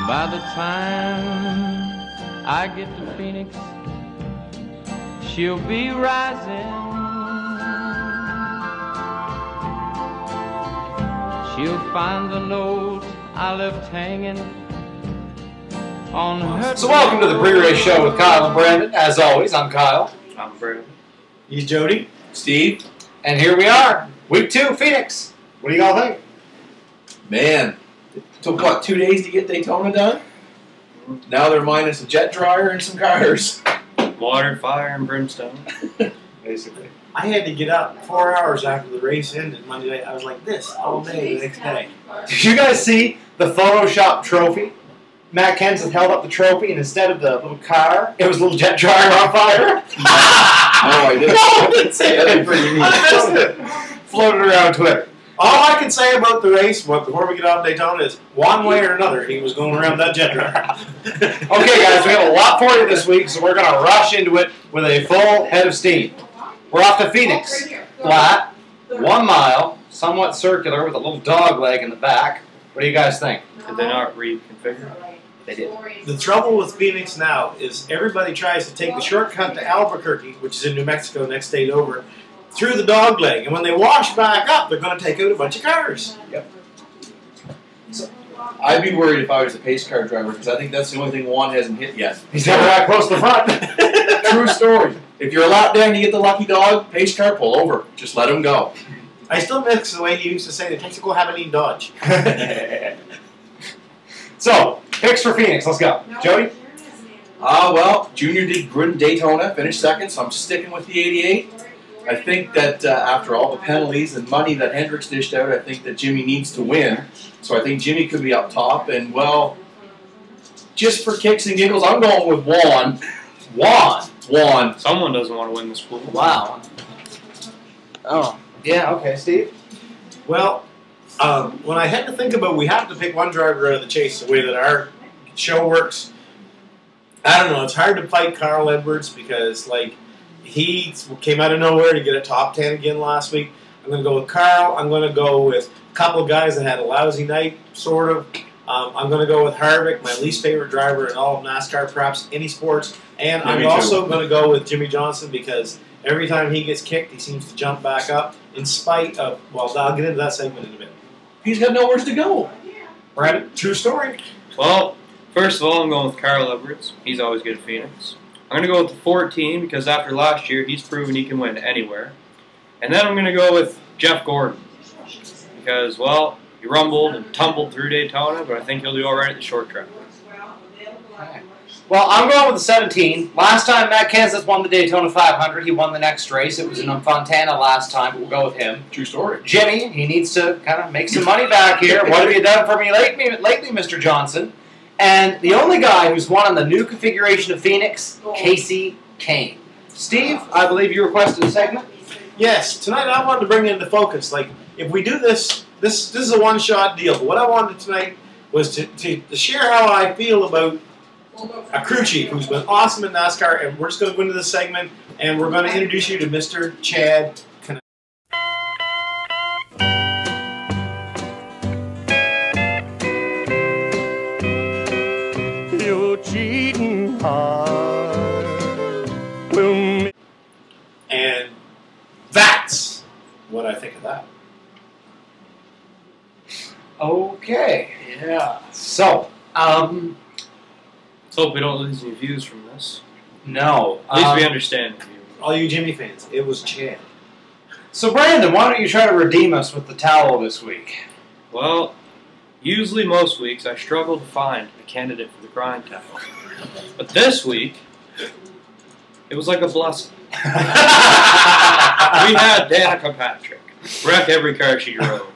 By the time I get to Phoenix, she'll be rising. She'll find the note I left hanging on her. So welcome to the pre-race show with Kyle and Brandon. As always, I'm Kyle. I'm Brandon. He's Jody. Steve. And here we are, week 2, Phoenix. What do you all think? Man, it took what, 2 days to get Daytona done? Now they're minus a jet dryer and some cars. Water, fire, and brimstone. Basically. I had to get up 4 hours after the race ended Monday night. I was like this all day the next day. Did you guys see the Photoshop trophy? Matt Kenseth held up the trophy, and instead of the little car, it was a little jet dryer on fire. No, I didn't. No, I didn't see it. That'd be pretty neat. I missed it. Floated around Twitter. All I can say about the race before we get off Daytona is one way or another he was going around that jet dryer. Okay, guys, we have a lot for you this week, so we're going to rush into it with a full head of steam. We're off to Phoenix. Flat, 1 mile, somewhat circular with a little dog leg in the back. What do you guys think? Did they not reconfigure? They did. The trouble with Phoenix now is everybody tries to take the shortcut to Albuquerque, which is in New Mexico, next state over, through the dog leg. And when they wash back up, they're going to take out a bunch of cars. Yep. So, I'd be worried if I was a pace car driver because I think that's the only thing Juan hasn't hit yet. He's never that close to the front. True story. If you're a lap down and you get the lucky dog, pace car, pull over. Just let him go. I still miss the way he used to say the Texaco Havoline Dodge. So, picks for Phoenix. Let's go. Jody? Well, Junior did good in Daytona, finished second, so I'm sticking with the 88. I think that after all the penalties and money that Hendricks dished out, I think that Jimmy needs to win. So I think Jimmy could be up top. And, well, just for kicks and giggles, I'm going with Juan. Juan. Someone doesn't want to win this pool. Wow. Oh. Yeah, okay. Steve? Well, when I had to think about we have to pick one driver out of the chase the way that our show works, I don't know. It's hard to fight Carl Edwards because, like, he came out of nowhere to get a top 10 again last week. I'm going to go with Carl. I'm going to go with a couple of guys that had a lousy night, sort of. I'm going to go with Harvick, my least favorite driver in all of NASCAR, perhaps any sports. And I'm also going to go with Jimmy Johnson because every time he gets kicked, he seems to jump back up in spite of, well, I'll get into that segment in a minute. He's got nowhere to go. Brandon, true story. Well, first of all, I'm going with Carl Edwards. He's always good at Phoenix. I'm going to go with the 14 because after last year, he's proven he can win anywhere. And then I'm going to go with Jeff Gordon because, well, he rumbled and tumbled through Daytona, but I think he'll do all right at the short track. Well, I'm going with the 17. Last time Matt Kenseth won the Daytona 500, he won the next race. It was in Fontana last time, but we'll go with him. True story. Jimmy, he needs to kind of make some money back here. What have you done for me lately, Mr. Johnson? And the only guy who's won on the new configuration of Phoenix, Casey Kane. Steve, I believe you requested a segment? Yes, tonight I wanted to bring into focus, like, if we do this is a one-shot deal. But what I wanted tonight was to share how I feel about a crew chief who's been awesome in NASCAR, and we're just going to go into this segment, and we're going to introduce you to Mr. Chad Knapp. You're cheating hard. And that's what I think of that. Okay. Yeah. So, Let's hope we don't lose any views from this. no. At least we understand. All you Jimmy fans, it was Chad. So, Brandon, why don't you try to redeem us with the towel this week? Well, usually most weeks I struggle to find a candidate for the grind towel. But this week, it was like a blessing. We had Danica Patrick wreck every car she drove.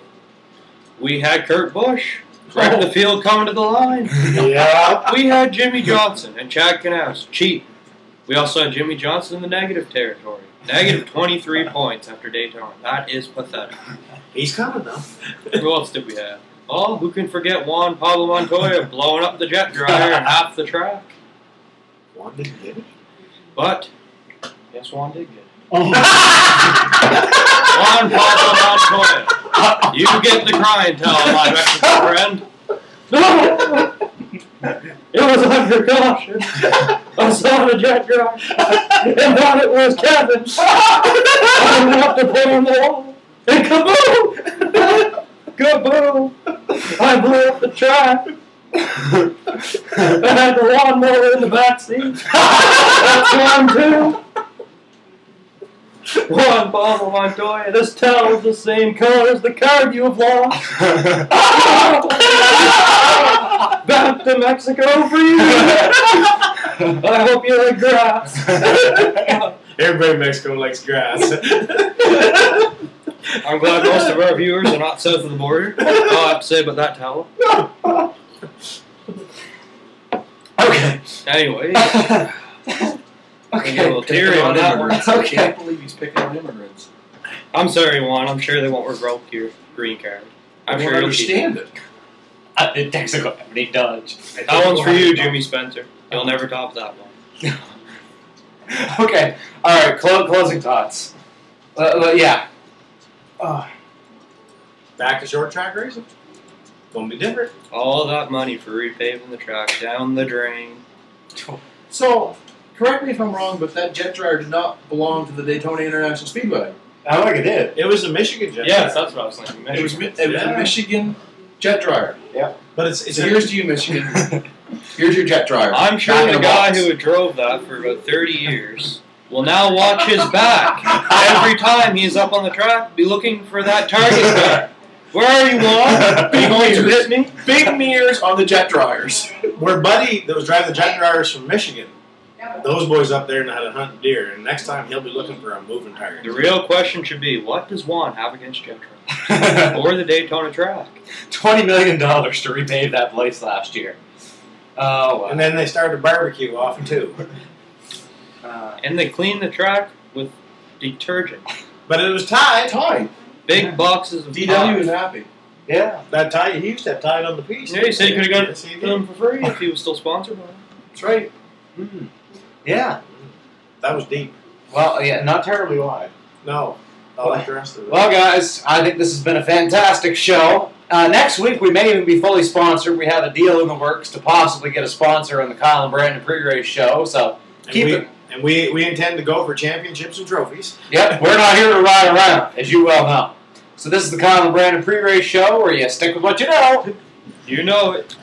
We had Kurt Busch wreck the field coming to the line. Yeah. We had Jimmy Johnson and Chad Knaus cheat. We also had Jimmy Johnson in the negative territory. Negative 23 points after Daytona. That is pathetic. He's coming, though. Who else did we have? Oh, who can forget Juan Pablo Montoya blowing up the jet dryer in half the track? Juan didn't get it. But, yes, Juan did get it. Oh. Juan Pablo Montoya. You get the crying towel, my Mexican friend. was under caution. I saw the jet dryer and thought it was Kevin. I went up to put on the wall and kaboom! Kaboom! I blew up the track. I had the lawnmower in the back seat. That's one, too. One Papa Montoya, this towel is the same color as the card you have lost. Back to Mexico for you. I hope you like grass. Everybody in Mexico likes grass. I'm glad most of our viewers are not south of the border. All I have to say about that towel. Okay. Anyway. Okay. A little teary on that one. I can't believe he's picking on immigrants. I'm sorry, Juan. I'm sure they won't revoke your green card. I'm I sure don't you'll keep it. understand it. It takes a Every Dodge. That one's for you, Jimmy Spencer. You'll never top that one. Okay. All right. Closing thoughts. Yeah. Back to short track racing. Gonna be different. All that money for repaving the track down the drain. So, correct me if I'm wrong, but that jet dryer did not belong to the Daytona International Speedway. I think it did. It was a Michigan jet. Yes, that's what I was thinking. It was a Michigan jet dryer. But it's So here's to you, Michigan. Here's your jet dryer. I'm sure Back in the the guy box. who drove that for about 30 years will now watch his back every time he's up on the track, be looking for that target guy. Where are you, Juan? Big Going to mirrors. hit me? Big mirrors on the jet dryers. where Buddy that was driving the jet dryers from Michigan. Those boys up there know how to hunt deer, and next time he'll be looking for a moving target. The real question should be, what does Juan have against jet track? Or the Daytona track? $20 million to repave that place last year. Oh, wow. And then they started barbecue off too. And they clean the track with detergent. But it was tied. Time. Big boxes of DW is Tide. happy. Yeah. That tie, he used to have tied on the piece. Yeah, he said he could have got Yes, he did. them for free if he was still sponsored by them. That's right. Mm. Yeah. That was deep. Well, yeah, not terribly wide. No, I like the rest of it. Well, guys, I think this has been a fantastic show. Next week, we may even be fully sponsored. We have a deal in the works to possibly get a sponsor on the Kyle and Brandon pre-race show. So keep it. And we intend to go for championships and trophies. Yep, we're not here to ride around, as you well know. So this is the Kyle and Brandon pre-race show where you stick with what you know. You know it.